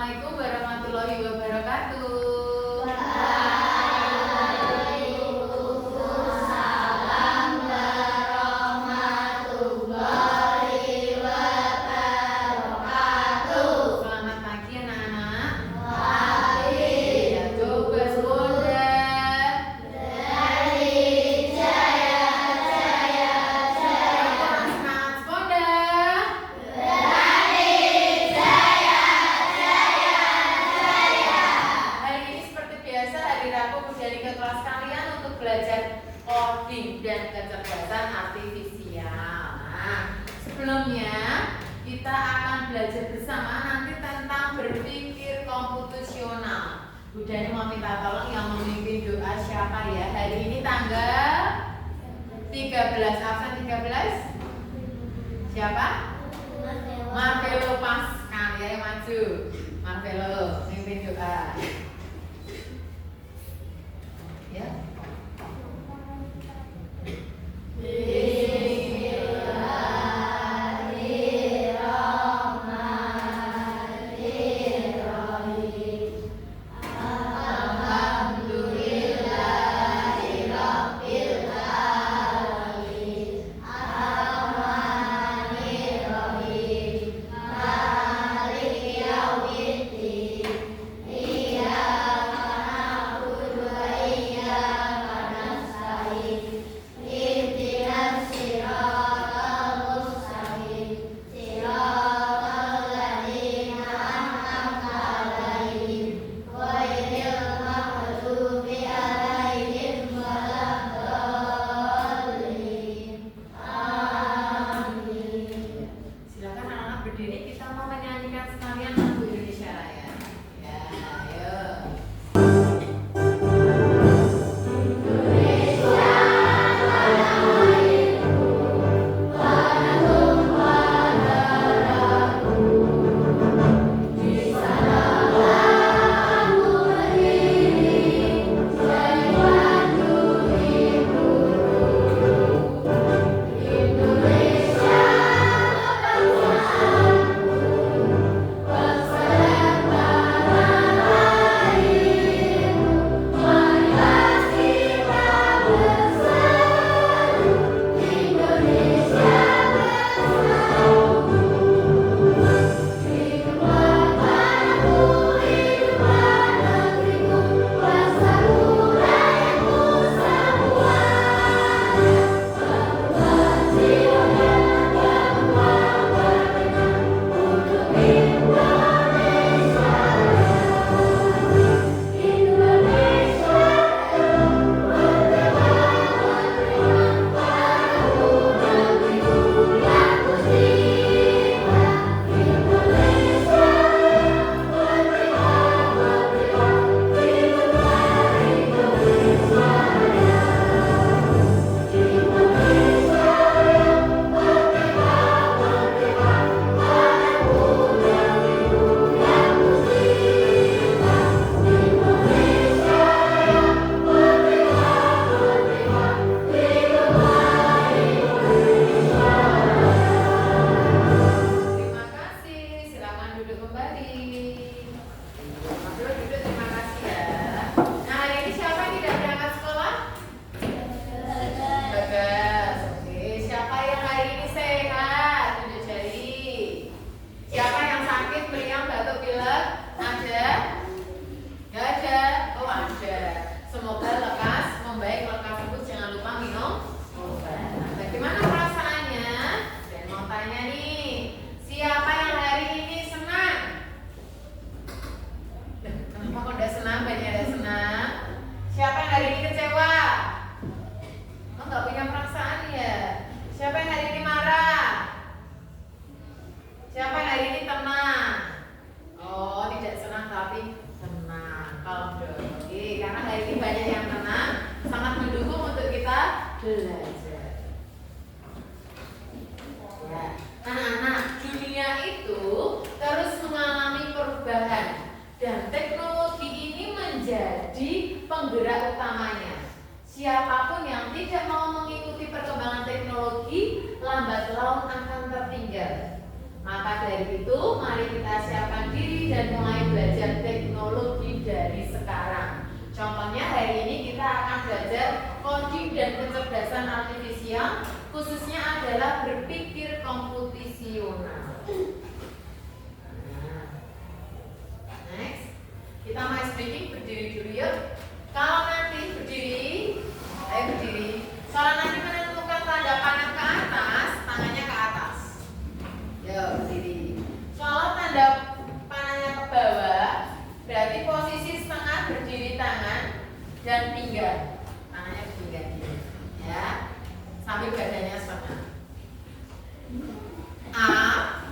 Assalamualaikum warahmatullahi wabarakatuh. Waalaikumsalam warahmatullahi wabarakatuh. Selamat pagi anak-anak. Pagi. Ya, tugas Bunda. Dari Jaya. Semangat Bunda. Dari Jaya. Hari ini seperti biasa hari Rabu kembali ke kelas kalian untuk belajar coding dan kecerdasan artifisial. Nah, sebelumnya kita akan belajar bersama nanti tentang berpikir komputasional. Bunda ini mau minta tolong yang memimpin doa siapa ya? Hari ini tanggal 13, absen 13. Siapa? Marvelo Pascal ya, yang maju. Marvelo, mimpin doa. Ya. Bismillahirrahmanirrahim. Alhamdulillahirabbil alamin. Ar-Rahmanir-Rahim. Maliki yaumiddin. Iyyaka na'budu wa iyyaka nasta'in. Ihdinas siratal mustaqim. Siratal ladzina an'amta 'alaihim ghairil maghdubi 'alaihim waladdallin. Amin. Silakan anak-anak berdiri, kita mau menyanyikan sekalian lagu Indonesia Raya. Ya, ayo. Terima kasih, silakan duduk kembali. Mas Bro, duduk, terima kasih ya. Nah, hari ini siapa yang tidak berangkat sekolah? Bagas. Oke, siapa yang hari ini sehat? Tunjuk jari. Siapa yang sakit, meriang, batuk, pilek? Ada? Gak ada? Oh, ada. Semoga lekas membaik, lekas sembuh. Jangan lupa minum obat. Nah, bagaimana perasaannya? Dan mau tanya nih, siapa yang hari ini senang? Kenapa kok udah senang? Banyak ada senang. Siapa yang hari ini kecewa? Oh, nggak punya perasaan ya. Siapa yang hari ini marah? Siapa yang hari ini tenang? Oh, tidak senang tapi tenang. Kalau oke, karena hari ini banyak yang tenang, sangat mendukung untuk kita belajar. Ya, anak-anak, dunia itu terus mengalami perubahan dan teknologi ini menjadi penggerak utamanya. Siapapun yang tidak mau mengikuti perkembangan teknologi, lambat laun akan tertinggal. Maka dari itu, mari kita siapkan diri dan mulai belajar teknologi dari sekarang. Contohnya hari ini kita akan belajar coding dan kecerdasan artifisial, khususnya adalah berpikir komputasional. Next, kita mulai speaking, berdiri dulu yuk. Kalau nanti berdiri, ayo berdiri. Kalau nanti menentukan tanda panah ke atas, tangannya ke atas. Yuk berdiri. Kalau tanda panahnya ke bawah, berarti posisi setengah berdiri tangan dan pinggang. Tangannya ke pinggang gini, ya. Sambil badannya setengah. Up,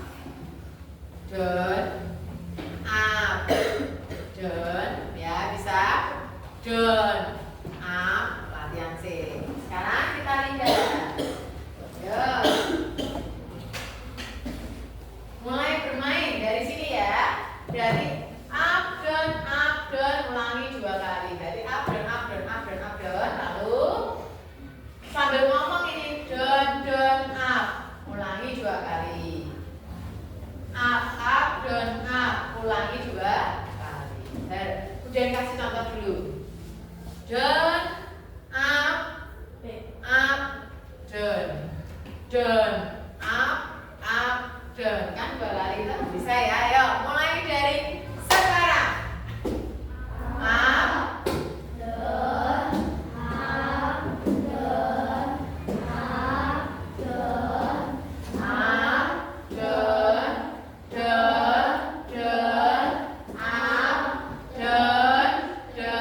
down, up, down, ya bisa. Down, up, latihan C. Sekarang kita lihat. Yuk. Mulai bermain dari sini ya. Berarti up, down, ulangi 2 kali. Berarti up, down, up, down, up, down, up, down. Lalu sambil ngomong ini down, up, ulangi 2 kali. Up, down, up, ulangi 2 kali. Kemudian kasih contoh dulu. Down, up, down, up, down. Kan 2 kali itu bisa ya. Ayo mulai dari sekarang. Up, down, up, down, up, down, up, down, down, down, up,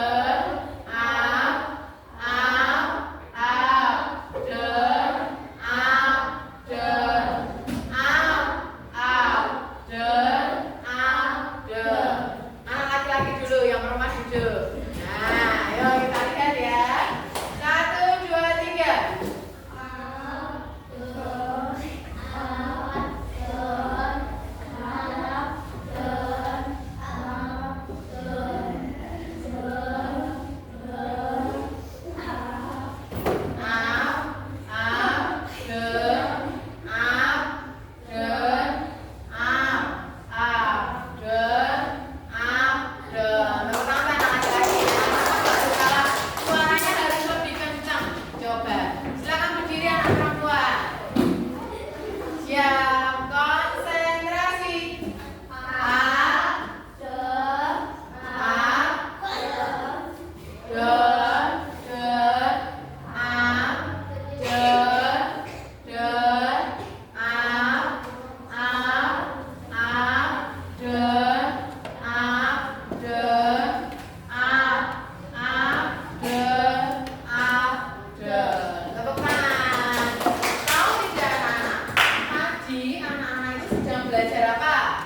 down, down, up, down, down, down. Anak laki-laki dulu, yang perempuan duduk. Nah, ayo kita lihat ya. 1, 2, 3. Siap, konsentrasi. Up, down, down, up, down, down, up, down, down, down. Tepuk tangan. Tahu tidak anak-anak? Tadi anak-anak itu sedang belajar apa?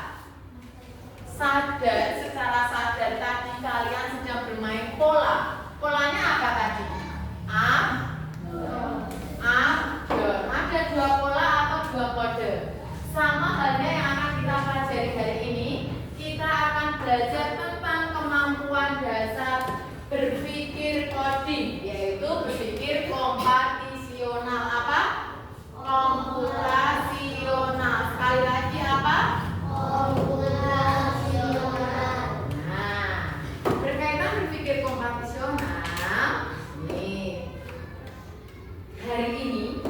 Sadar, secara sadar tadi kalian sedang bermain pola. Polanya apa tadi? Up, down. Ada 2 pola atau 2 kode. Sama halnya yang akan kita pelajari hari ini, kita akan belajar tentang kemampuan dasar berpikir coding, yaitu berpikir komputasional. Apa? Komputasional. Sekali lagi apa? Nah, berkaitan berpikir komputasional, nih hari ini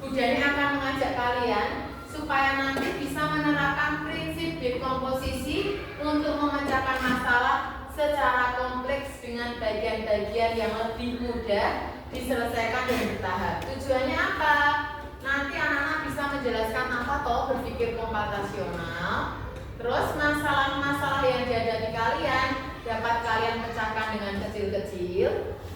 Bu Dani akan mengajak kalian supaya nanti bisa menerapkan prinsip dekomposisi untuk memecahkan masalah secara kompleks dengan bagian-bagian yang lebih mudah diselesaikan dan bertahap. Tujuannya apa? Nanti anak-anak bisa menjelaskan apa toh berpikir komputasional. Terus masalah-masalah yang dihadapi kalian dapat kalian pecahkan dengan kecil-kecil.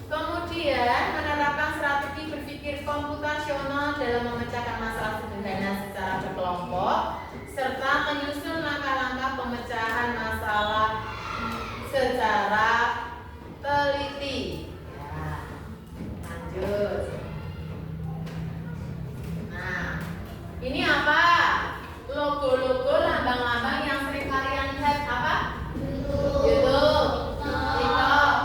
Kemudian menerapkan strategi berpikir komputasional dalam memecahkan masalah sederhana secara berkelompok, serta menyusun langkah-langkah pemecahan masalah secara teliti. Ya, lanjut. Nah, ini apa? Logo-logo, lambang-lambang yang sering kalian lihat apa? YouTube, TikTok.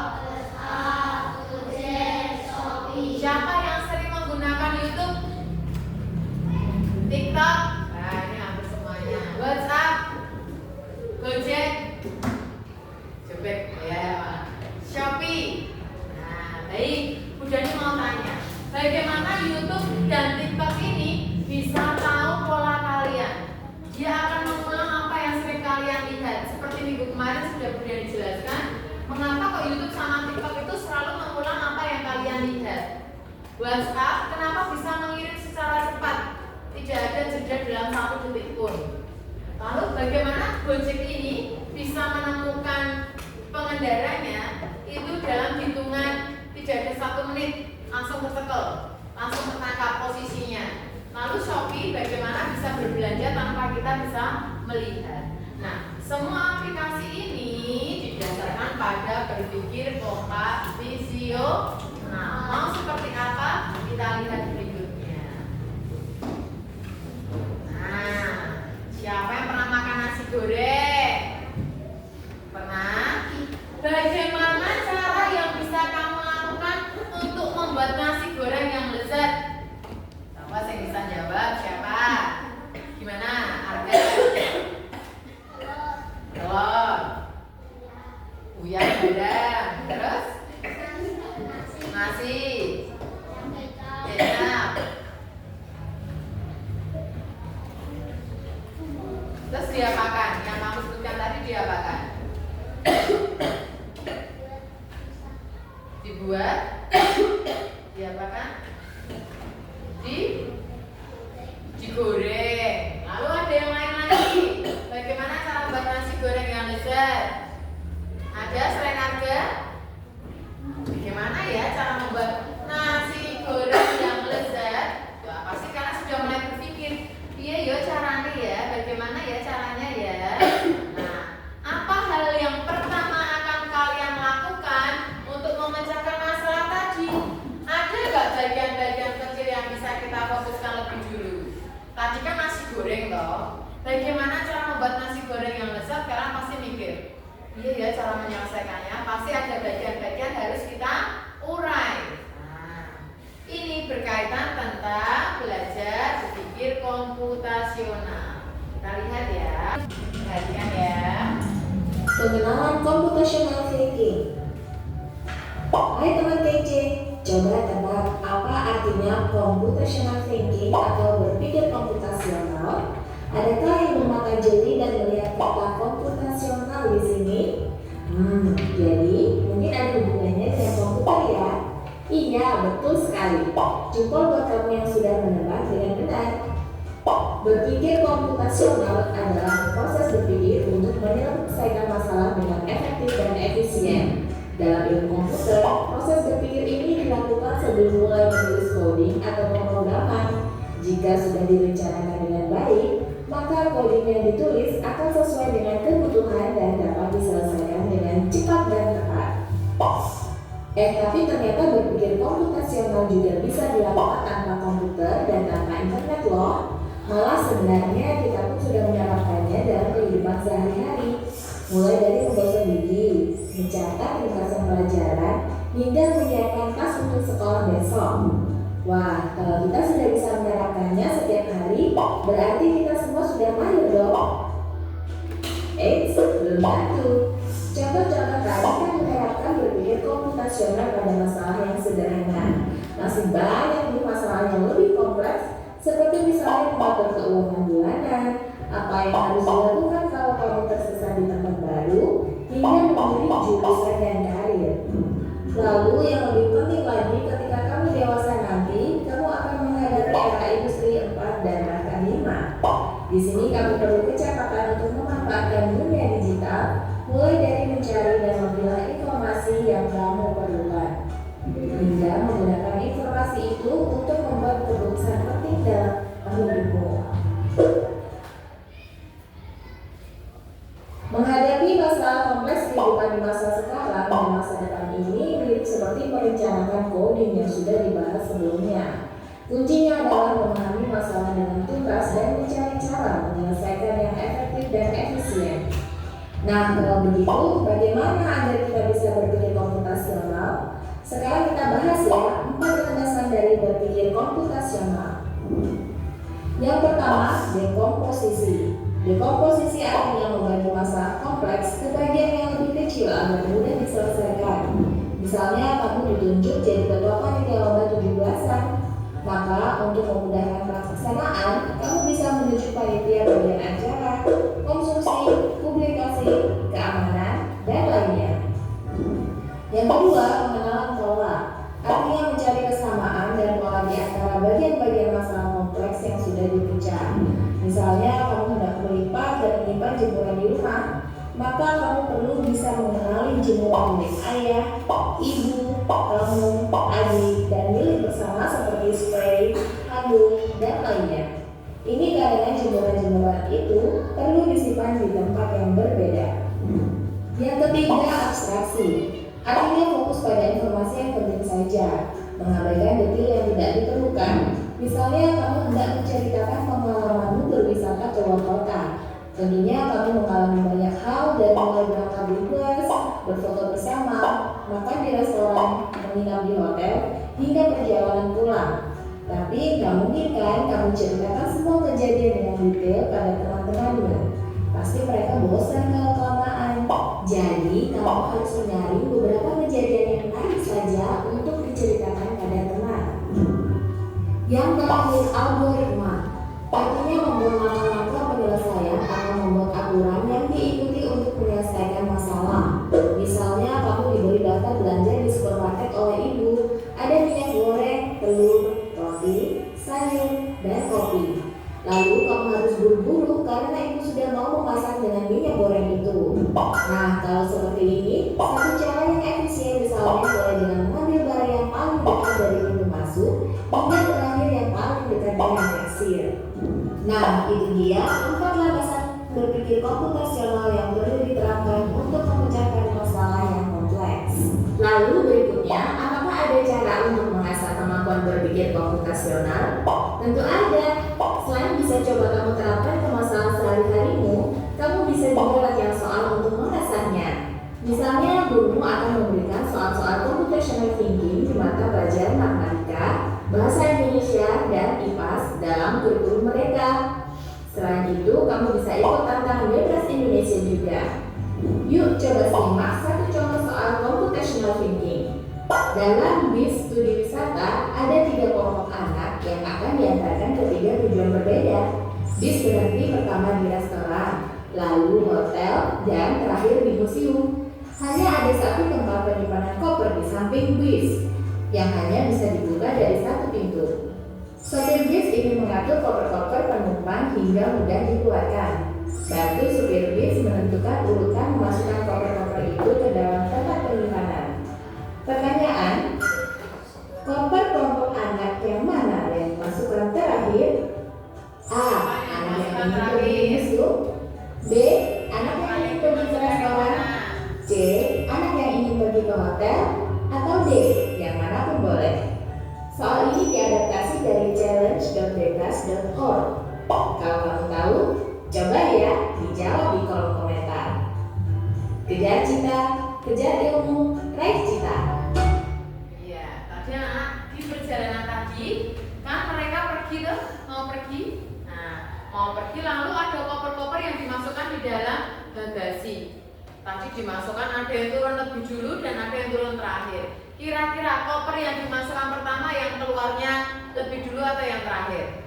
Siapa yang sering menggunakan YouTube? TikTok? Nah, ini hampir semuanya. Bagaimana YouTube dan TikTok ini bisa tahu pola kalian? Dia akan mengulang apa yang sering kalian lihat. Seperti minggu kemarin sudah dijelaskan, mengapa kok YouTube sama TikTok itu selalu mengulang apa yang kalian lihat. WhatsApp kenapa bisa mengirim secara cepat? Tidak ada jeda dalam 1 detik pun. Lalu bagaimana Gojek ini bisa menemukan pengendaranya itu dalam hitungan tidak ada 1 menit langsung tercekel, langsung tertangkap posisinya. Lalu Shopee bagaimana bisa berbelanja tanpa kita bisa melihat. Nah, semua aplikasi ini didasarkan pada berpikir kompak visio. Nah, mau seperti apa? Kita lihat berikutnya. Nah, siapa yang pernah makan nasi goreng? Pernah? Bagaimana cara yang bisa kamu lakukan untuk membuat nasi goreng yang lezat? Siapa yang bisa jawab? Siapa? Gimana? Harga? Telur. Uyah badang. Terus? Nasi. Kecap. Terus diapakan? Yang kamu sebutkan tadi diapakan? Dibuat? Diapakan? Digoreng. Lalu ada yang lain lagi. Bagaimana cara buat nasi goreng yang lezat? Ada selain harga? Bagaimana ya cara membuat nasi goreng yang lezat? Wah, pasti kalian sudah mulai berpikir, iya ya caranya ya, bagaimana ya caranya ya? Nah, apa hal yang pertama akan kalian lakukan untuk memecahkan masalah tadi? Ada nggak bagian-bagian kecil yang bisa kita fokuskan lebih dulu? Tadi kan nasi goreng toh. Bagaimana cara membuat nasi goreng yang lezat? Kalian pasti mikir, iya ya cara menyelesaikannya. Pasti ada bagian-bagian harus kita urai. Nah, ini berkaitan tentang belajar berpikir komputasional. Kita lihat ya. Perhatikan ya. Pengenalan computational thinking. Hai teman KC, coba tebak apa artinya computational thinking atau berpikir komputasional? Adakah yang memakan jeli dan melihat kata komputasional di sini? Jadi mungkin ada hubungannya dengan komputer ya? Iya, betul sekali. Jempol buat kamu yang sudah menebak dengan benar. Berpikir komputasional adalah proses berpikir untuk menyelesaikan masalah dengan efektif dan efisien. Dalam ilmu komputer, proses berpikir ini dilakukan sebelum mulai menulis coding atau pemrograman. Jika sudah direncanakan dengan baik, maka coding yang ditulis akan sesuai dengan kebutuhan dan dapat diselesaikan dengan cepat dan tepat. Tapi ternyata berpikir komputasional juga bisa dilakukan tanpa komputer dan tanpa internet loh. Malah sebenarnya kita pun sudah menerapkannya dalam kehidupan sehari-hari. Mulai dari menggosok gigi, mencatat ringkasan pelajaran, hingga menyiapkan tas untuk sekolah besok. Wah, kalau kita sudah bisa menerapkannya setiap hari, berarti kita semua sudah mahir dong. Belum tentu. Contoh-contoh tadi kan menerapkan berpikir komputasional pada masalah yang sederhana. Masih banyak nih masalah yang lebih kompleks, seperti misalnya mengatur keuangan bulanan, apa yang harus dilakukan kalau kamu tersesat di tempat baru, hingga memilih jurusan dan karir. Lalu yang lebih penting lagi, ketika kamu dewasa nanti, kamu akan menghadapi era industri 4 dan bahkan 5. Di sini kamu perlu kecepatan untuk memanfaatkan dunia digital, mulai dari mencari dan memilah informasi yang kamu perlukan, hingga menggunakan informasi itu untuk membuat keputusan penting dalam hidupmu. Menghadapi masalah kompleks kehidupan di masa sekarang dan masa depan ini mirip seperti merencanakan coding yang sudah dibahas sebelumnya. Kuncinya adalah memahami masalah dengan tuntas dan mencari cara menyelesaikan yang efektif dan efisien. Nah, kalau begitu, bagaimana agar kita bisa berpikir komputasional? Sekarang kita bahas ya 4 landasan dari berpikir komputasional. Yang pertama, dekomposisi. Dekomposisi artinya membagi masalah kompleks ke bagian yang lebih kecil agar mudah diselesaikan. Misalnya, kamu ditunjuk jadi ketua panitia lomba 17-an, maka kamu perlu bisa mengenali jemuran milik ayah, ibu, kamu, adik, dan milik bersama seperti spray, handuk, dan lainnya. Ini karena jemuran-jemuran itu perlu disimpan di tempat yang berbeda. Yang ketiga, abstraksi. Artinya fokus pada informasi yang penting saja, mengabaikan detail yang tidak diperlukan. Misalnya kamu hendak menceritakan pengalamanmu berwisata ke luar kota. Tentunya kamu mengalami banyak hal dari mulai berangkat bus, berfoto bersama, makan di restoran, menginap di hotel, hingga perjalanan pulang. Tapi nggak mungkin kan kamu ceritakan semua kejadian dengan detail pada teman-temanmu. Pasti mereka bosan kalau kelamaan. Jadi kamu harus menyaring beberapa kejadian yang menarik saja untuk diceritakan pada teman. Yang terakhir, algoritma. Artinya membuat langkah-langkah penyelesaian atau membuat aturan yang diikuti untuk menyelesaikan masalah. Misalnya kamu diberi daftar belanja di supermarket oleh ibu. Ada minyak goreng, telur, roti, sayur, dan kopi. Lalu kamu harus buru-buru karena ibu sudah mau memasak dengan minyak goreng itu. Nah, kalau seperti ini, satu cara yang efisien misalnya mulai dengan mengambil barang yang paling dekat dari pintu masuk hingga terakhir yang paling dekat dengan kasir. Nah, itu dia 4 landasan berpikir komputasional yang perlu diterapkan untuk memecahkan masalah yang kompleks. Lalu berikutnya, apakah ada cara untuk mengasah kemampuan berpikir komputasional? Tentu ada. Selain bisa coba kamu terapkan ke masalah sehari-harimu, kamu bisa juga latihan soal untuk mengasahnya. Misalnya, gurumu akan memberikan soal-soal computational thinking di mata pelajaran matematika, bahasa Indonesia, dan IPAS dalam kurikulum mereka. Selain itu, kamu bisa ikut tantangan bebas Indonesia juga. Yuk coba simak satu contoh soal computational thinking. Dalam bis studi wisata, ada 3 kelompok anak yang akan diantarkan ke 3 tujuan berbeda. Bis berhenti pertama di restoran, lalu hotel, dan terakhir di museum. Hanya ada satu tempat penyimpanan koper di samping bis, yang hanya bisa dibuka dari satu pintu. Sopir bis ingin mengatur koper-koper penumpang hingga mudah dikeluarkan. Bantu supir bis menentukan urutan memasukkan koper-koper itu ke dalam tempat penyimpanan. Pertanyaan, koper kelompok anak yang mana yang dimasukkan terakhir? A. Anak yang ingin pergi ke museum. B. Anak yang ingin pergi ke restoran. C. Anak yang ingin pergi ke hotel. Atau D. Yang manapun boleh. Soal ini diadaptasi dari challenge.bebas.org. Kalau kamu tahu, coba ya dijawab di kolom komentar. Kejar cita, kejar ilmu, raih cita. Iya, tadi anak di perjalanan tadi kan mereka pergi tuh, mau pergi. Nah, mau pergi lalu ada koper-koper yang dimasukkan di dalam bagasi. Tadi dimasukkan ada yang turun lebih dulu dan ada yang turun terakhir. Kira-kira koper yang dimasukkan pertama yang keluarnya lebih dulu atau yang terakhir?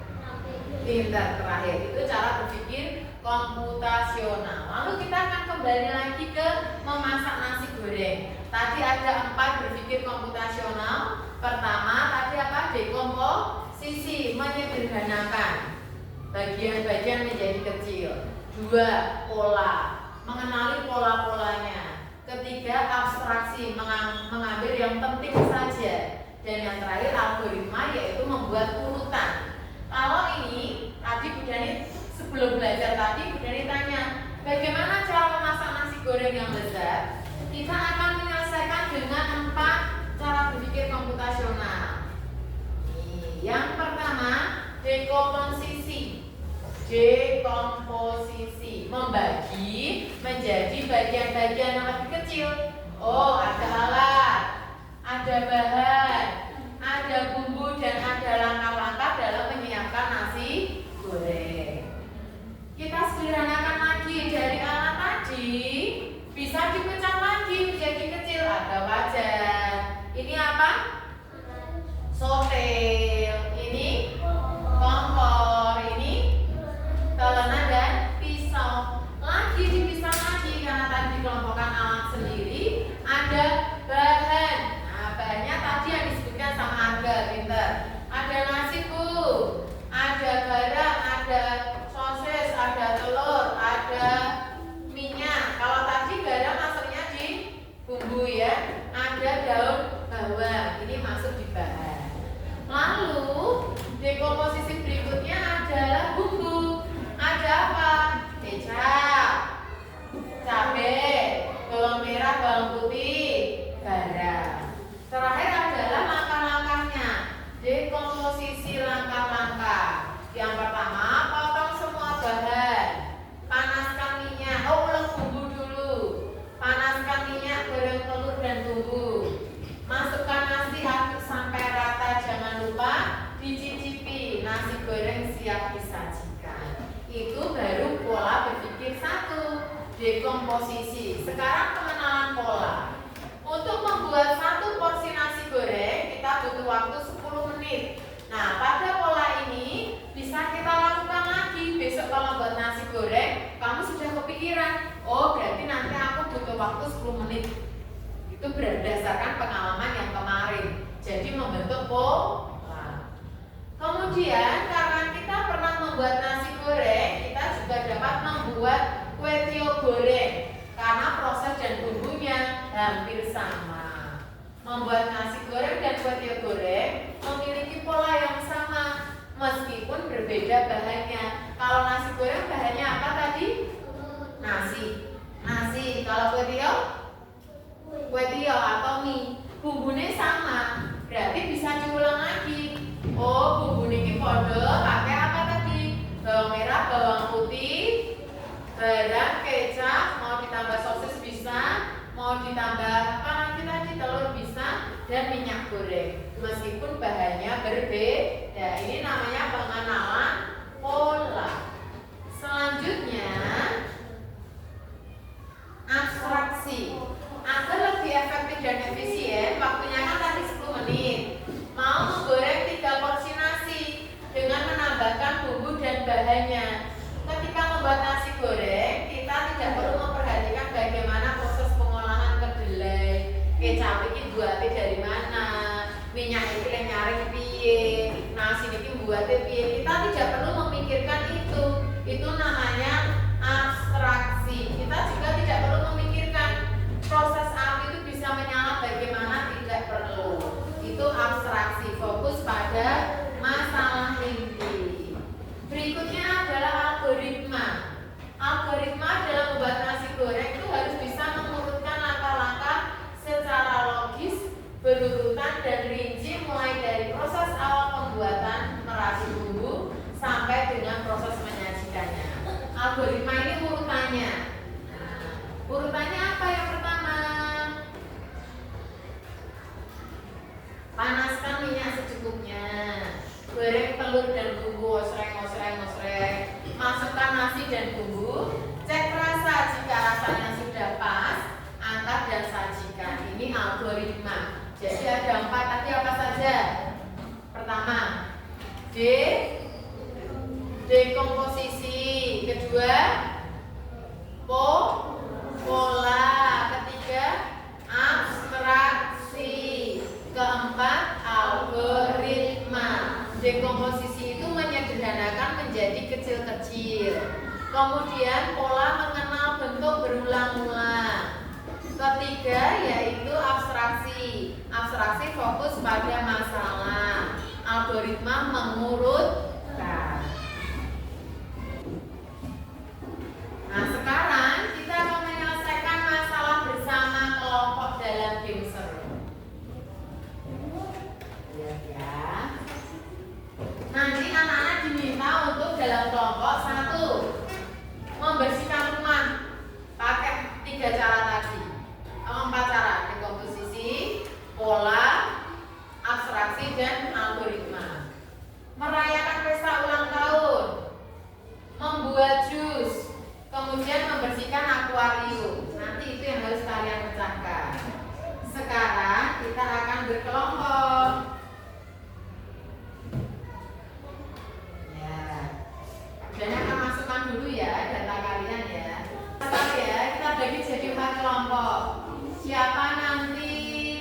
Pintar, terakhir. Itu cara berpikir komputasional. Lalu kita akan kembali lagi ke memasak nasi goreng. Tadi ada 4 berpikir komputasional. Pertama tadi apa? Dekomposisi, menyederhanakan bagian-bagian menjadi kecil. 2, pola, mengenali pola-polanya. Ketiga, abstraksi, mengambil yang penting saja. Dan yang terakhir, algoritma, yaitu membuat urutan. Kalau ini, tadi Bu Dani sebelum belajar tadi, Bu Dani tanya, bagaimana cara memasak nasi goreng yang lezat? Kita akan menyelesaikan dengan 4 cara berpikir komputasional. Yang pertama, dekomposisi. Dekomposisi, membagi menjadi bagian-bagian yang lebih kecil. Oh, ada alat, ada bahan, ada bumbu, dan ada langkah-langkah dalam menyiapkan nasi goreng. Kita sederhanakan lagi, dari alat tadi bisa dipecah lagi menjadi kecil. Ada wajan, ini apa? Sotel, ini kompor, ini telenan dan pisau. Lagi dipisah lagi karena tadi dikelompokkan alat sendiri. Ada bahan. Nah, bahannya tadi yang disebutkan Dekomposisi berikutnya adalah bumbu. Ada apa? Kecap, cabai, bawang merah, bawang putih, garam. Terakhir adalah langkah-langkahnya. Dekomposisi langkah-langkah. Yang pertama, potong semua bahan. Panaskan minyak. Ulang bumbu dulu. Panaskan minyak, goreng telur dan bumbu. Masukkan nasi, aduk sampai rata. Jangan lupa dicicipi. Nasi goreng siap disajikan. Itu baru pola berpikir 1. Dekomposisi. Sekarang pengenalan pola. Untuk membuat 1 porsi nasi goreng kita butuh waktu 10 menit. Nah, pada pola ini bisa kita lakukan lagi. Besok kalau buat nasi goreng, kamu sudah kepikiran, oh berarti nanti aku butuh waktu 10 menit. Itu berdasarkan pengalaman yang kemarin. Jadi membentuk pola. Kemudian karena kita pernah membuat nasi goreng, kita juga dapat membuat kue tiaw goreng. Karena proses dan bumbunya hampir sama. Membuat nasi goreng dan kue tiaw goreng memiliki pola yang sama meskipun berbeda bahannya. Kalau nasi goreng bahannya apa tadi? Nasi. Kalau kue tiaw atau mie, bumbunya sama. Berarti bisa diulang lagi. Oh, bumbu niki podo pakai apa tadi? Bawang merah, bawang putih, garam, kecap, mau ditambah sosis bisa, mau ditambah apa lagi tadi, telur bisa, dan minyak goreng. Meskipun bahannya berbeda. Ini namanya pengenalan pola. Selanjutnya abstraksi. Agar lebih efektif dan efisien, waktunya kan tadi 10 menit. Mau menggoreng 3 porsi nasi dengan menambahkan bumbu dan bahannya. Ketika membuat nasi goreng, kita tidak perlu memperhatikan bagaimana proses pengolahan kedelai, kecap ini buatnya dari mana, minyak ini yang nyaring piye, nasi ini buatnya piye. Kita tidak perlu memikirkan itu. Itu namanya abstraksi. Kita juga tidak perlu memikirkan proses api itu bisa menyala bagaimana, tidak perlu. Itu abstraksi, fokus pada masalah inti. Berikutnya adalah algoritma. Algoritma dalam membuat nasi goreng itu harus bisa mengurutkan langkah-langkah secara logis, berurutan dan rinci mulai dari proses awal pembuatan meracik bumbu sampai dengan proses menyajikannya. Algoritma ini urutannya. Urutannya apa yang pertama? Panaskan minyak secukupnya. Goreng telur dan bumbu, osreng. Masukkan nasi dan bumbu. Cek rasa, jika rasanya sudah pas, angkat dan sajikan. Ini algoritma. Jadi ada 4 tadi apa saja? Pertama, dekomposisi. Kedua, pola. Ketiga, abstraksi. Keempat, algoritma. Dekomposisi itu menyederhanakan menjadi kecil-kecil. Kemudian pola mengenal bentuk berulang-ulang. Ketiga yaitu abstraksi. Abstraksi fokus pada masalah. Algoritma mengurutkan. Nah, sekarang kita akan menyelesaikan masalah bersama kelompok dalam game seru. Ya. Nanti anak-anak diminta untuk dalam kelompok 1 membersihkan rumah pakai 3 cara tadi. 4 cara: dekomposisi, pola, abstraksi, dan algoritma. Merayakan pesta ulang tahun, membuat jus, kemudian membersihkan akuarium. Nanti itu yang harus kalian pecahkan. Sekarang kita akan berkelompok. Dan akan masukkan dulu ya data kalian ya. Kita bagi jadi 4 kelompok. Siapa nanti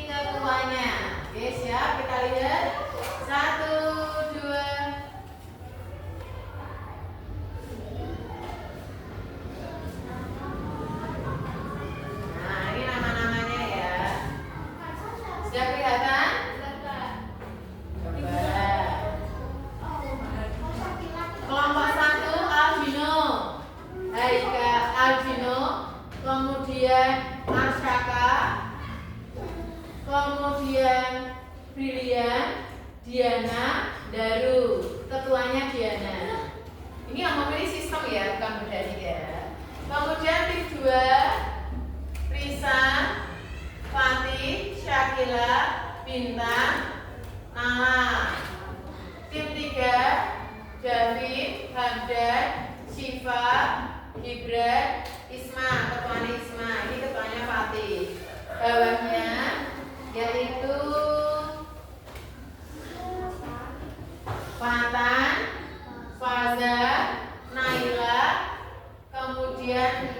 ketuanya? Oke, siap, kita lihat. 1, 2. Nah, ini nama-namanya ya. Sudah kelihatan? Diana, Daru. Ketuanya Diana. Ini yang memilih sistem ya, bukan berdadik ya. Kemudian tim 2, Risa, Fatih, Syakila, Bintang, Nala. Tim 3, David, Hamdan, Syifa, Gibran, Isma. Ketuanya Isma. Ini ketuanya Fatih. Bawahnya yaitu Fatan, Faza, Naila, kemudian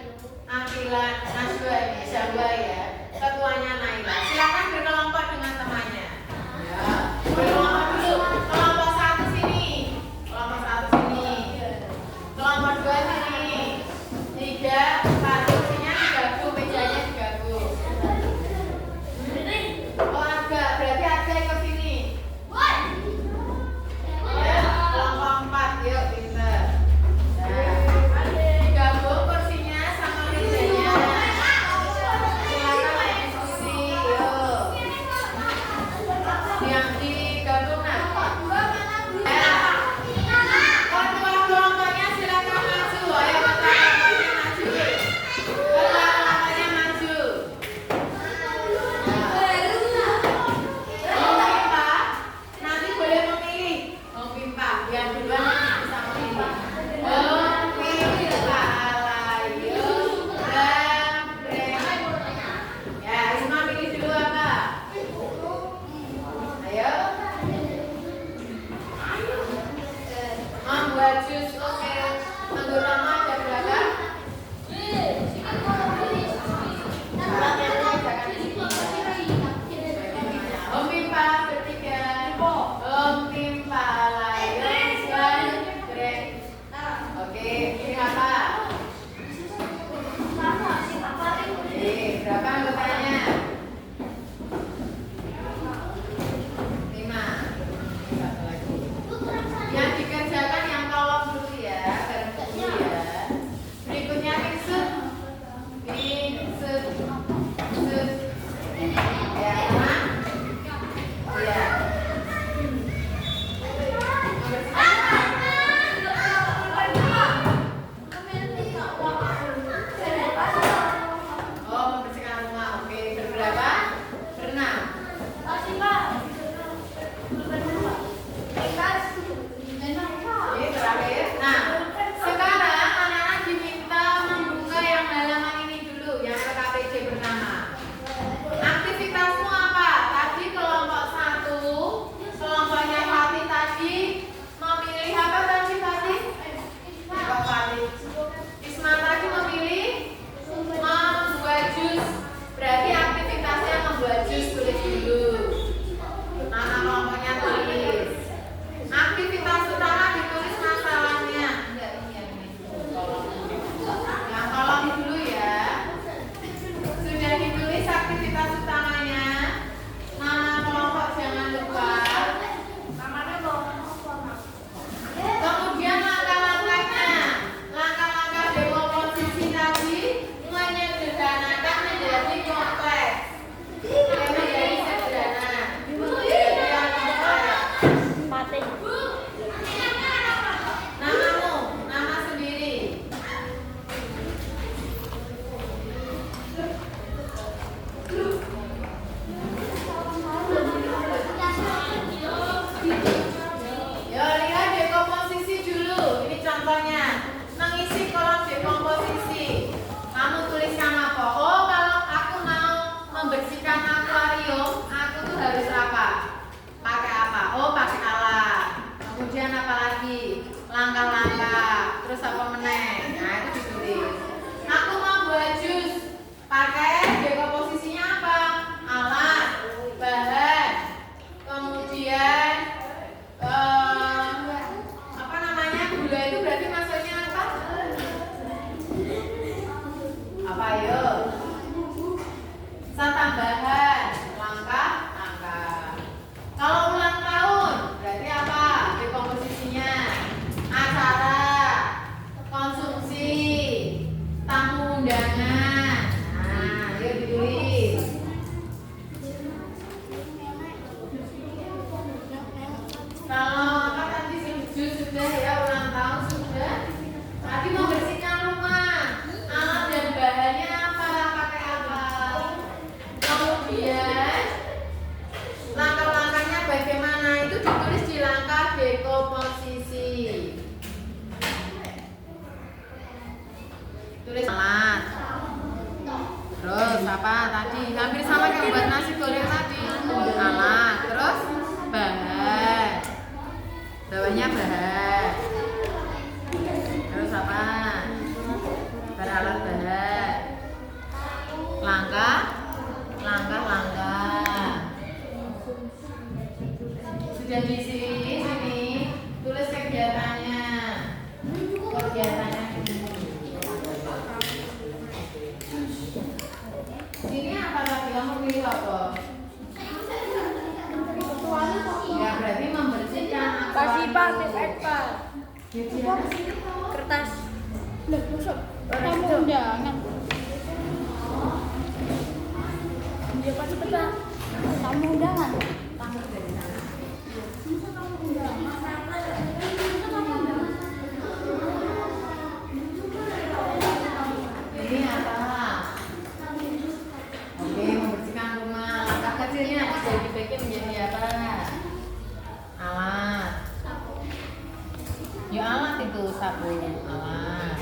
Akila, Najwa, ini Jawa ya. Ketuanya Naila. Silakan berkelompok dengan temannya. Ya, berkelompok dulu. Kelompok 1 sini. Kelompok 1 sini. Kelompok 2 sini. 3, 4 kursinya digabung, mejanya digabung. Oh agak, berarti ada ikut sini. Ya, kelompok 4, yuk pinter. Nah, digabung kursinya sama mejanya. Silakan diskusi, yuk. Yang digabung nah. Ketua kelompoknya silakan maju. Ayo ketua kelompoknya maju. Ketua kelompoknya maju. Pimpa, nanti boleh memilih. Pimpa, yang duluan bisa memilih. Pimpa, Alayu, Damreng. Ya, Isma pilih dulu apa? Ayo. Membuat jus, oke. Anggur lama ada berapa? Om Pimpa bertiga. Om Pimpa, Alayu, Damreng. Oke, ini apa? Oke, berapa anggotanya? 5. Satu lagi. Yang dikerjakan yang kolom dulu ya, bareng dulu ya. Berikutnya pinsut. Pinsut. Pinsut. Ya, sama? Iya. Oh, membersihkan rumah. Oke, berberapa? Berenam. Ini terakhir. Nah, sekarang anak-anak diminta membuka yang halaman ini dulu, yang LKPJ pertama. Aktivitasmu apa? Tadi kelompok 1, kelompoknya Fatih tadi memilih apa tadi Fatih? Kelompok Fatih. Isma tadi memilih membuat jus. Berarti aktivitasnya membuat jus, tulis dulu. Nama kelompoknya tulis. Aktivitas utama ditulis masalahnya. Enggak, ini yang ini. Yang kolom dulu ya. Sudah ditulis aktivitas utamanya. Nama kelompok jangan lupa. Kemudian langkah-langkahnya. Langkah-langkah dekomposisi tadi menyederhanakan menjadi kompleks. Menjadi sederhana. Jadi yang kompleks. Namamu, nama sendiri. Yo, lihat dekomposisi dulu. Ini contohnya. Mengisi kolom dekomposisi. Kamu tuliskan apa? Oh, kalau aku mau membersihkan akuarium, aku tuh harus apa? Pakai apa? Oh, pakai alat. Kemudian apa lagi? Langkah-langkah. Terus apa meneh? Nah, itu ditulis. Aku mau buat jus. Pakai dekomposisinya apa? Alat, bahan. Kemudian apa namanya? Gula itu berarti maksudnya apa? Apa yuk? Tambahan langkah-langkah. Bawahnya bahan. Terus apa? Beralat bahan. Langkah. Sudah di sini tulis kegiatannya. Ini apa lagi? Kamu pilih apa? Ya berarti membersihkan apa? Kasih Pak, Pak. Kertas. Loh, masuk tamu undangan. Dia pasti betul. Tamu undangan. Tamu dari mana? Ini apa? Oke, membersihkan rumah. Langkah kecilnya bisa dibagi menjadi apa? Alat. Ya alat itu sapu. Alat.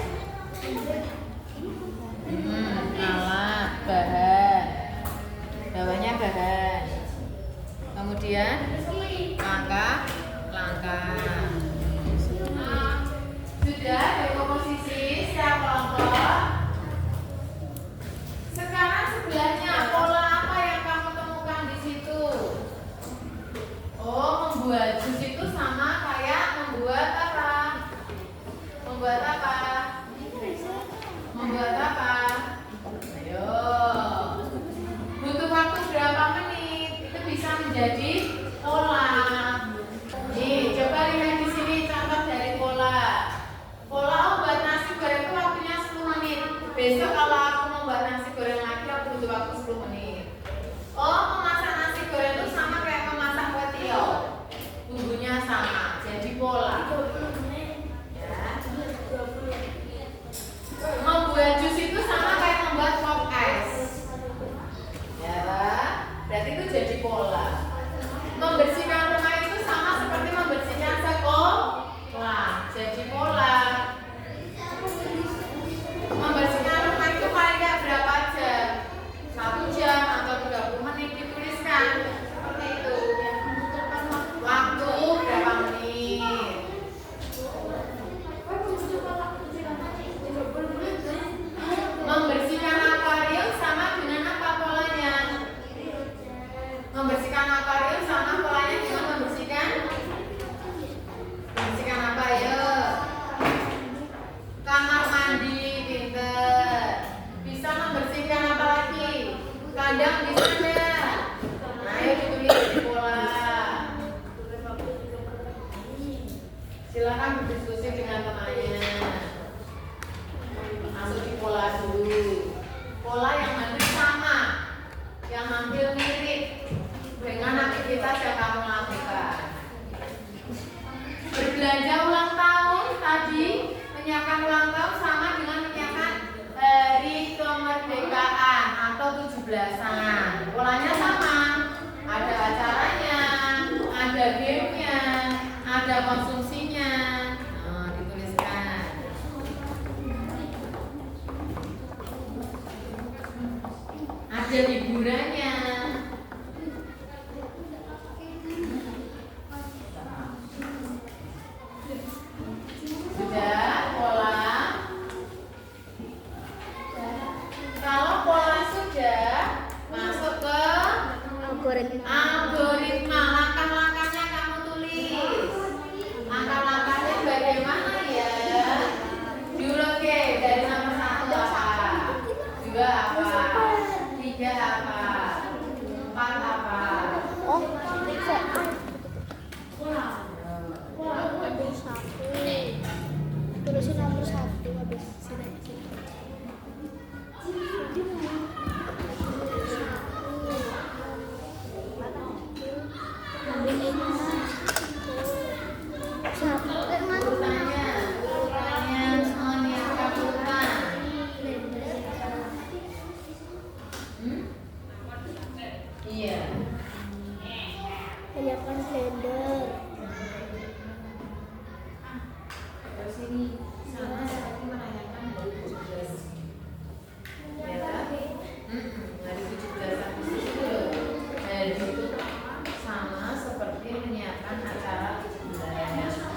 Alat, bahan. Bawahnya bahan. Kemudian langkah. Sudah dekomposisi setiap kelompok. Sekarang sebelahnya pola apa yang kamu temukan di situ? Oh, membuat jus itu sama kayak membuat apa? Ayo. Butuh waktu berapa menit? Itu bisa menjadi pola. Nih, coba lihat di sini contoh dari pola. Pola buat nasi goreng itu waktunya 10 menit. Besok kalau aku mau buat nasi goreng lagi, aku butuh waktu 10 menit. Oh, memasak nasi goreng itu sama kayak memasak kue tiaw. Bumbunya sama, jadi pola. Ya. Membuat jus itu sama kayak membuat pop ice. Ya, berarti itu jadi pola. Membersihkan rumah itu sama seperti membersihkan sekolah, jadi pola. Membersihkan rumah itu paling nggak berapa jam? 1 jam atau 30 menit dituliskan seperti itu. Waktu berapa menit? Membersihkan akuarium sama dengan apa polanya? Membersihkan akuarium sama polanya dengan membersihkan apa ya? Kamar mandi, pinter. Bisa membersihkan apa lagi? Kandang bisa enggak? Nah, ayo ditulis di pola. Silakan berdiskusi dengan temannya. Masuk di pola dulu. Pola yang hampir sama, yang hampir mirip dengan aktivitas yang kamu lakukan. Berbelanja ulang tahun tadi, menyiapkan ulang tahun sama dengan menyiapkan hari kemerdekaan atau 17-an. Polanya sama, ada acaranya, ada gamenya, ada konsumsinya. Nah, dituliskan. Ada hiburannya. Sudah pola. Kalau pola sudah masuk ke algoritma. Langkah-langkahnya kamu tulis. Langkah-langkahnya bagaimana ya? Dulu oke, dari nomor 1 apa? 2 apa? 3 apa? 4 apa? Oh, bisa. Nomor 1. Tulisin nomor 1 habis sini. Iya. Menyiapkan blender. Terus ini sama seperti menanyakan dari 17. Ya kan? Dari 17 Agustus itu loh. Dari itu sama seperti menyiapkan acara 17.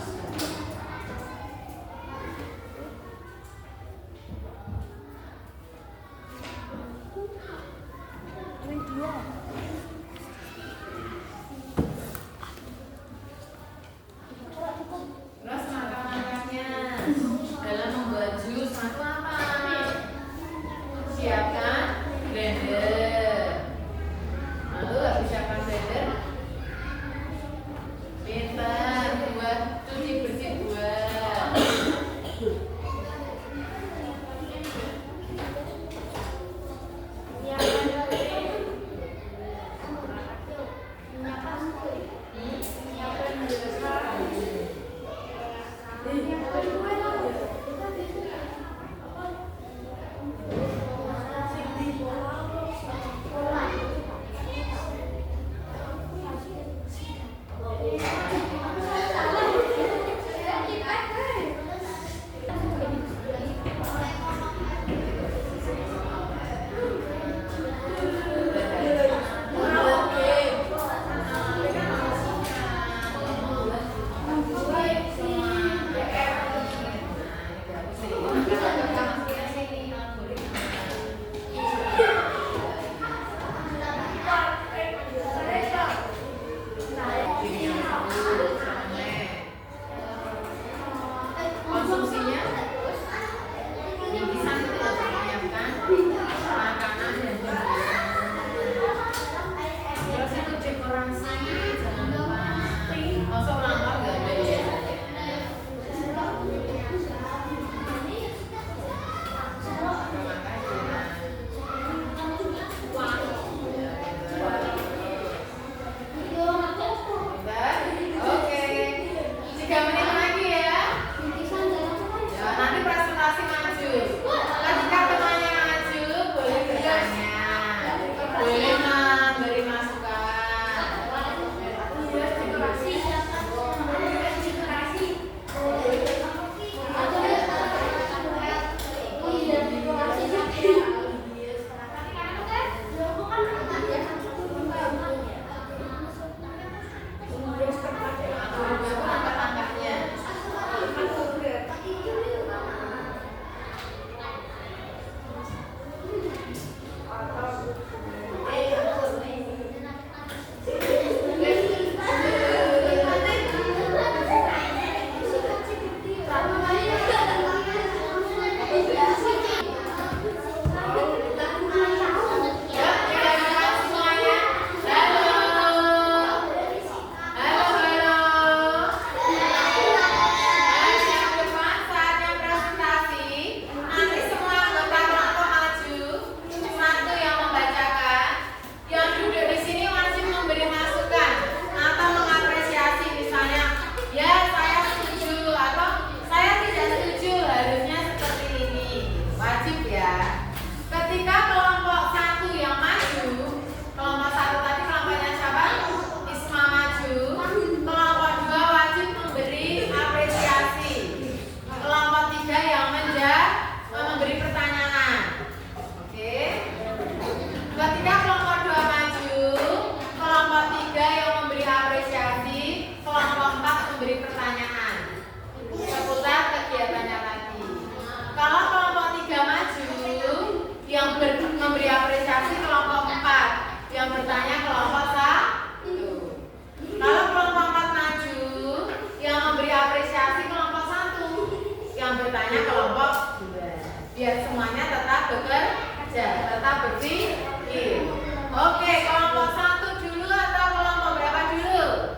bertanya kelompok 2. Biar semuanya tetap bekerja, tetap berpikir. Oke, kelompok 1 dulu atau kelompok berapa dulu?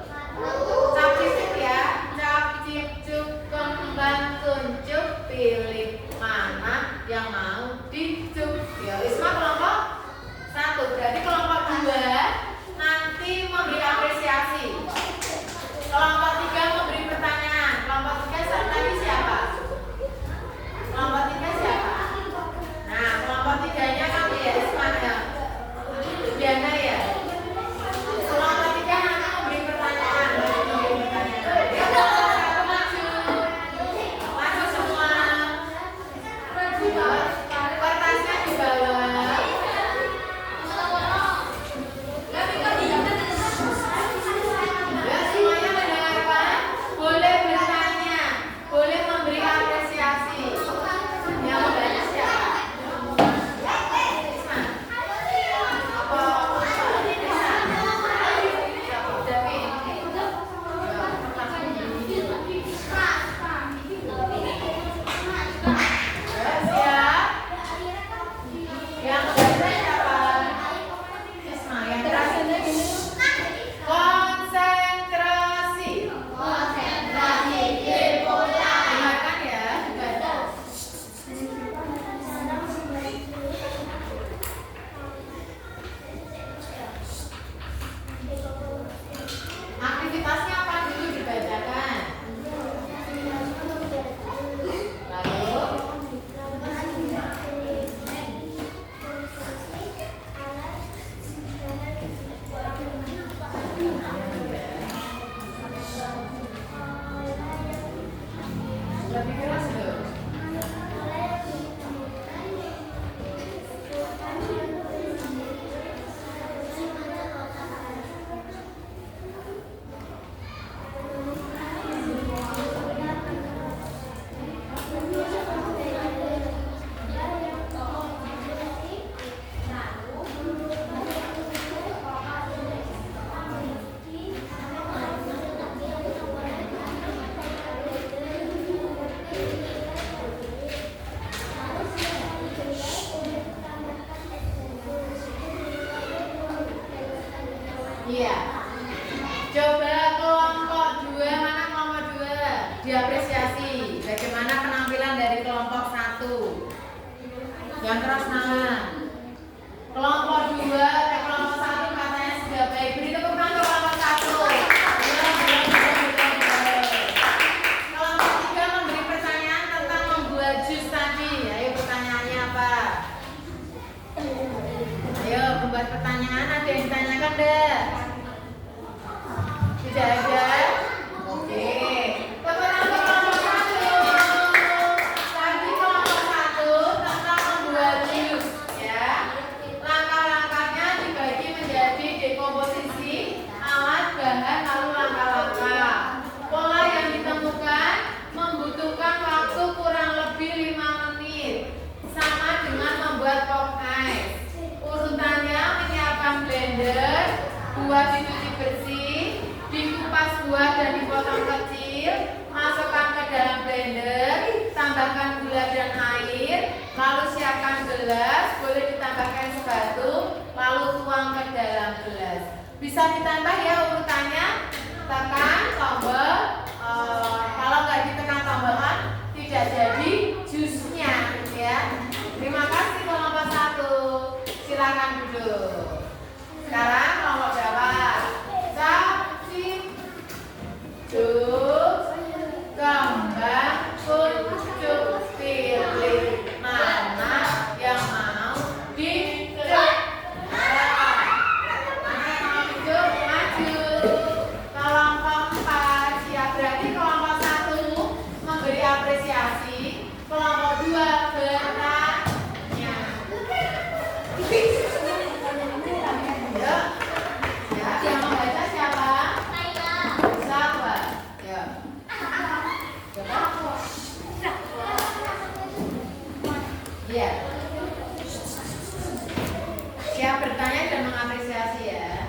Cap cicip ya. Cap cicip kembang tunjuk, pilih mana yang mau dicuk. Ya, Isma kelompok 1. Berarti kelompok 2 nanti memberi apresiasi. Kelompok 3 memberi pertanyaan. Kelompok 3 tadi siapa? Kelompok 3 siapa? Nah, kelompok 3-nya kamu ya, Isma ya. Diana ya. Kelompok 3 nanti memberi pertanyaan. Ya, kelompok 1 maju. Maju semua. Kertasnya di bawah. Ya, semuanya mendengarkan. Boleh bertanya, boleh memberi apresiasi. Yang bertanya siapa? Isma. Apa? Isma. David. Ya, siap. Yang bertanya siapa? Isma. Yang terakhir. Konsentrasi. Dengarkan ya, dibaca. Aktivitasnya apa dulu dibacakan? Lalu lebih keras dong. Iya. Coba kelompok 2, mana kelompok 2? Diapresiasi. Bagaimana penampilan dari kelompok 1? Yang keras tangan. Kelompok 2, kelompok 1 katanya sudah baik. Beri tepuk tangan untuk kelompok 1. Kelompok 3 memberi pertanyaan tentang membuat jus tadi. Ayo pertanyaannya apa? Ayo membuat pertanyaan, ada yang ditanyakan deh? Tidak ada? Oke. Tepuk tangan untuk kelompok 1. Tadi kelompok 1 tentang membuat jus ya. Langkah-langkahnya dibagi menjadi dekomposisi, alat, bahan, lalu langkah-langkah. Pola yang ditemukan membutuhkan waktu kurang lebih 5 menit. Sama dengan membuat pop ice. Urutannya menyiapkan blender, buah dicuci bersih, dikupas buah dan dipotong kecil, masukkan ke dalam blender, tambahkan gula dan air, lalu siapkan gelas, boleh ditambahkan sebatu, lalu tuang ke dalam gelas. Bisa ditambah ya urutannya, tekan tombol, kalau nggak ditekan tombolan tidak jadi jusnya ya. Terima kasih kelompok 1. Silakan duduk. Sekarang kelompok berapa? Cap cicuk kembang tunjuk, pilih mana yang mau dicuk. Mana yang mau dicuk, maju. Kelompok 4 siap. Berarti kelompok 1 memberi apresiasi, kelompok 2 bertanya. Ya, yang membaca siapa? Siapa? Ya. Iya. Siap bertanya dan mengapresiasi ya.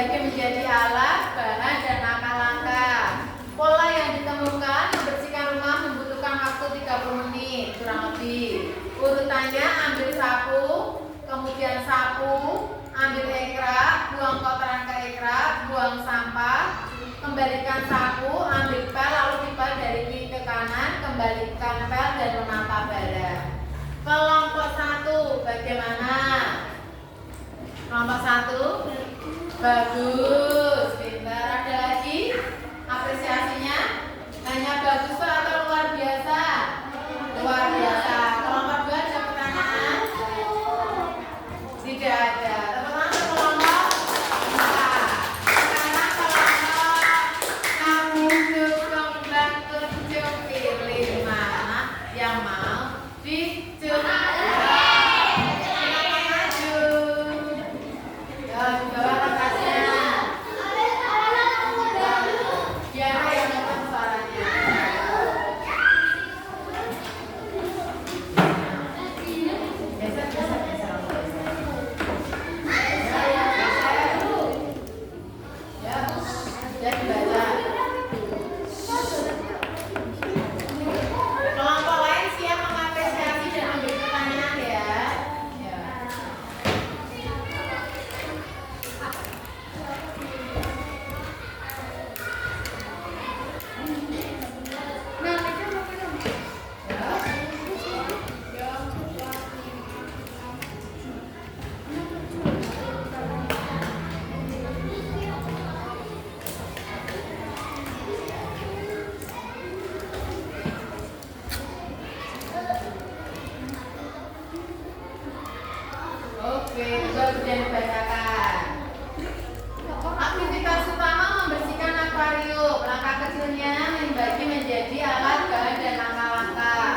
membagi menjadi alat, bahan, dan langkah-langkah. Pola yang ditemukan, membersihkan rumah membutuhkan waktu 30 menit kurang lebih. Urutannya ambil sapu, kemudian sapu, ambil ekrak, buang kotoran ke ekrak, buang sampah, kembalikan sapu, ambil pel, lalu dipel dari kiri ke kanan, kembalikan pel dan menata bara. Kelompok 1 bagaimana? Kelompok 1 bagus, pintar. Ada lagi apresiasinya? Hanya bagus Pak atau luar biasa? Luar biasa. Kelompok 2 ada pertanyaan? Tidak ada. Tepuk tangan untuk kelompok 4. Sekarang kelompok kamu kembang 7 pilih mana yang mau dicoba. Kelompok lain siap mengapresiasi dan memberi pertanyaan ya. Oke, sudah dibacakan. Aktivitas utama membersihkan akuarium. Langkah kecilnya membagi menjadi alat, bahan, dan langkah-langkah.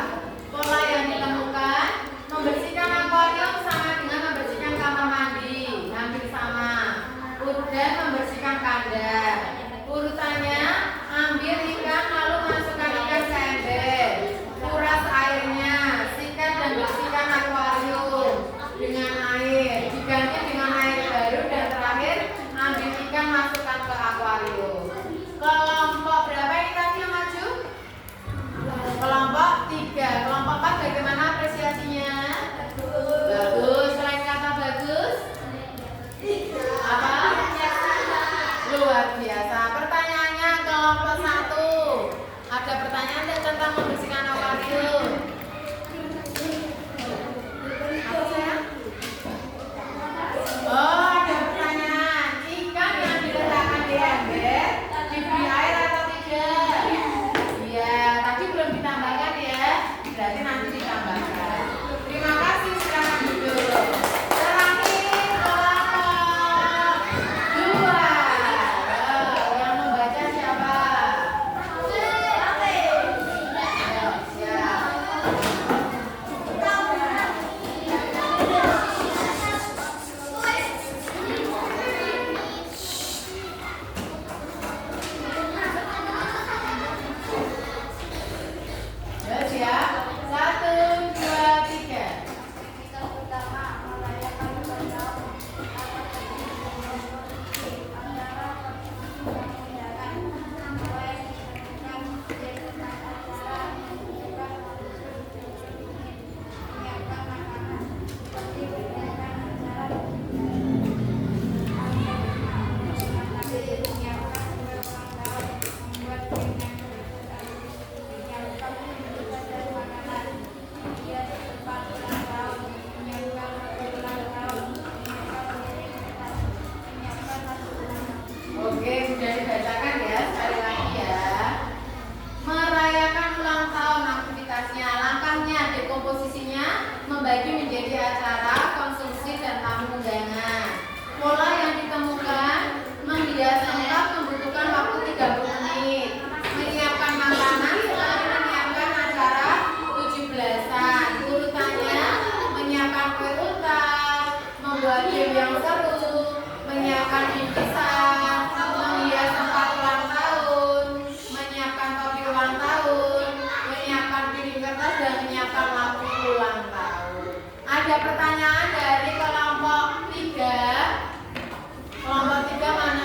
Pola yang ditemukan, membersihkan akuarium sama dengan membersihkan kamar mandi, hampir sama. Dan membersihkan kandang. Urutannya, ambil ikan lalu masukkan ikan ke ember. Kuras airnya, sikat dan bersihkan akuarium dengan air, diganti dengan air baru, dan terakhir ambil ikan masukkan ke akuarium. Kelompok berapa ini tadi yang maju? Kelompok 3. Kelompok 4 bagaimana apresiasinya? Bagus. Selain kata bagus, apa? Luar biasa. Pertanyaannya kelompok 1. Ada pertanyaan tidak tentang membersihkan akuarium? Apa sayang? Oh, ada pertanyaan. Ikan yang diletakkan di ember diberi air atau tidak? Iya, tadi belum ditambahkan ya. Berarti nanti ditambahkan. Terima kasih, silakan duduk. Terakhir kelompok 2. Yang membaca siapa? Ayo, siap. Ya, siap. 1, 2, 3. Oke, sudah dibacakan ya, sekali lagi ya. Merayakan ulang tahun aktivitasnya, langkahnya, dekomposisinya, membagi menjadi acara, konsumsi, dan tamu undangan. Pola yang ditemukan, menghias lengkap membutuhkan waktu 30 menit. Menyiapkan makanan, selalu menyiapkan acara 17-an. Urutannya, menyiapkan kue ulang, membuat game yang seru, menyiapkan bingkisan, menghias tempat ulang tahun, menyiapkan topi ulang tahun, menyiapkan piring kertas, dan menyiapkan lampu ulang tahun. Ada pertanyaan dari kelompok 3. Kelompok 3 mana?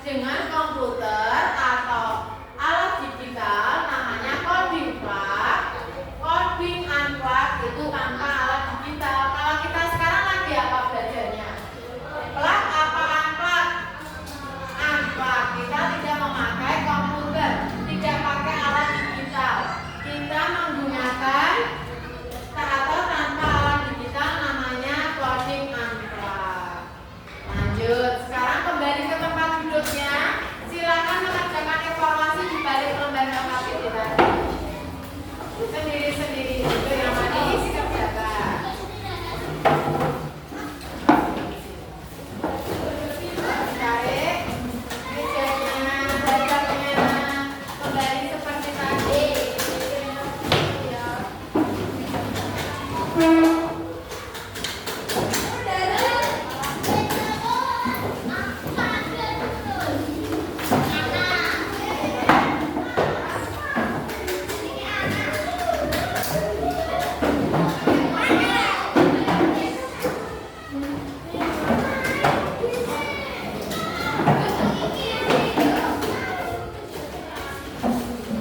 dengan komputer atau alat digital namanya coding plug. Coding unplug itu tanpa alat digital. Kalau kita sekarang lagi apa belajarnya? Plug apa unplug? Unplug. Kita tidak memakai komputer, tidak pakai alat digital. Kita menggunakan atau tanpa alat digital namanya coding unplug. Lanjut, sekarang kembali ke tempat duduknya. Silakan mengerjakan evaluasi di balik lembar KKP tadi. Sendiri-sendiri itu yang manis kerjakan. Tarik mejanya, dajahnya kembali seperti tadi.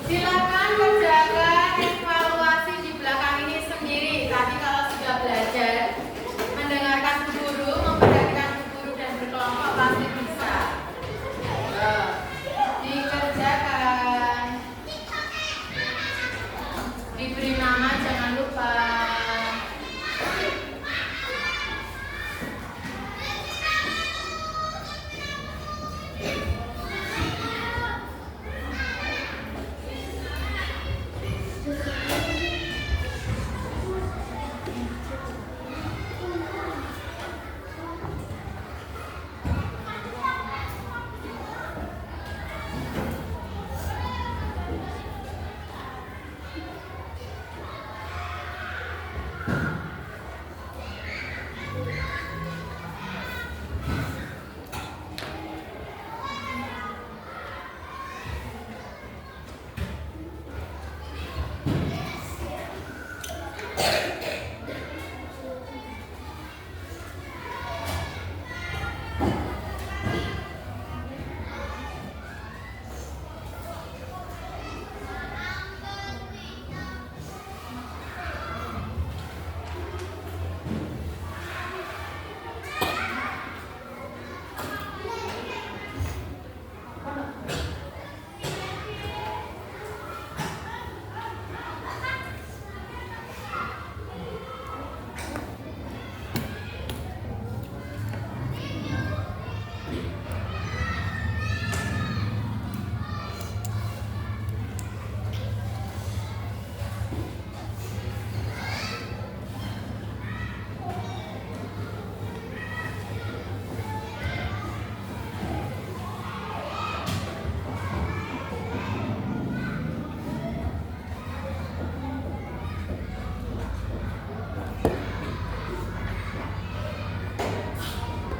Silakan kerjakan evaluasi di belakang ini sendiri. Tadi kalau sudah belajar mendengarkan guru, memperhatikan guru dan berkelompok pasti bisa. Dikerjakan. Diberi nama jangan lupa.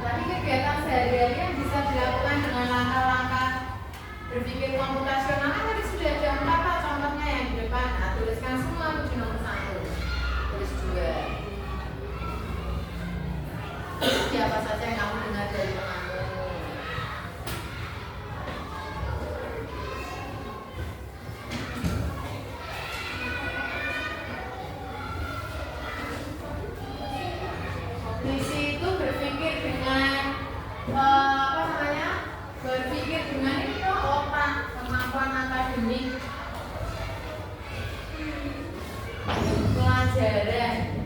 Tadi kegiatan sehari-hari yang bisa dilakukan dengan langkah-langkah berpikir komputasional kan tadi sudah ada 4 Pak, contohnya yang di depan. Nah, tuliskan semua tujuh nomor 1. Tulis 2. Siapa saja yang kamu dengar dari temanmu? Kognisi itu berpikir dengan berpikir dengan ini loh, otak, kemampuan akademik, pelajaran.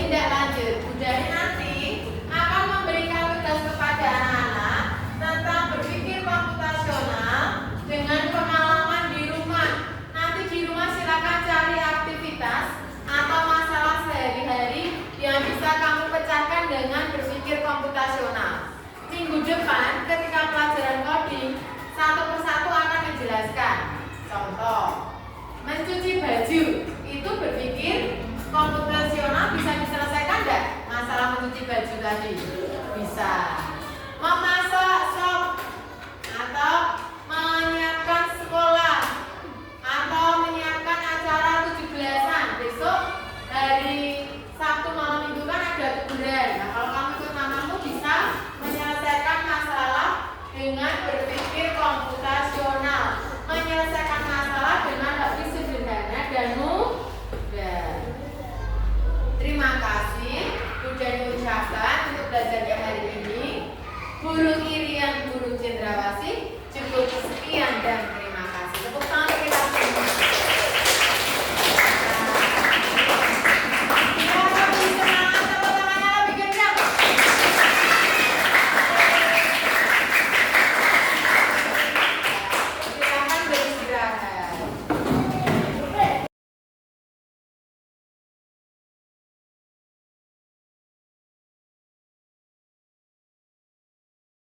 tindak lanjut. Bu Dani nanti akan memberikan tugas kepada anak-anak tentang berpikir komputasional dengan pengalaman di rumah. Nanti di rumah silakan cari aktivitas atau masalah sehari-hari yang bisa kamu pecahkan dengan berpikir komputasional. Minggu depan ketika pelajaran coding, satu persatu akan menjelaskan. Contoh, mencuci baju itu berpikir komputasional bisa diselesaikan enggak? Masalah mencuci baju tadi bisa. Memasak sop atau menyiapkan sekolah atau menyiapkan acara 17-an besok hari Sabtu malam minggu kan ada liburan. Nah, kalau kamu ikut mamamu bisa menyelesaikan masalah dengan berpikir komputasional, menyelesaikan masalah dengan lebih sederhana dan mudah. Terima kasih sudah diucapkan untuk belajarnya hari ini. Guru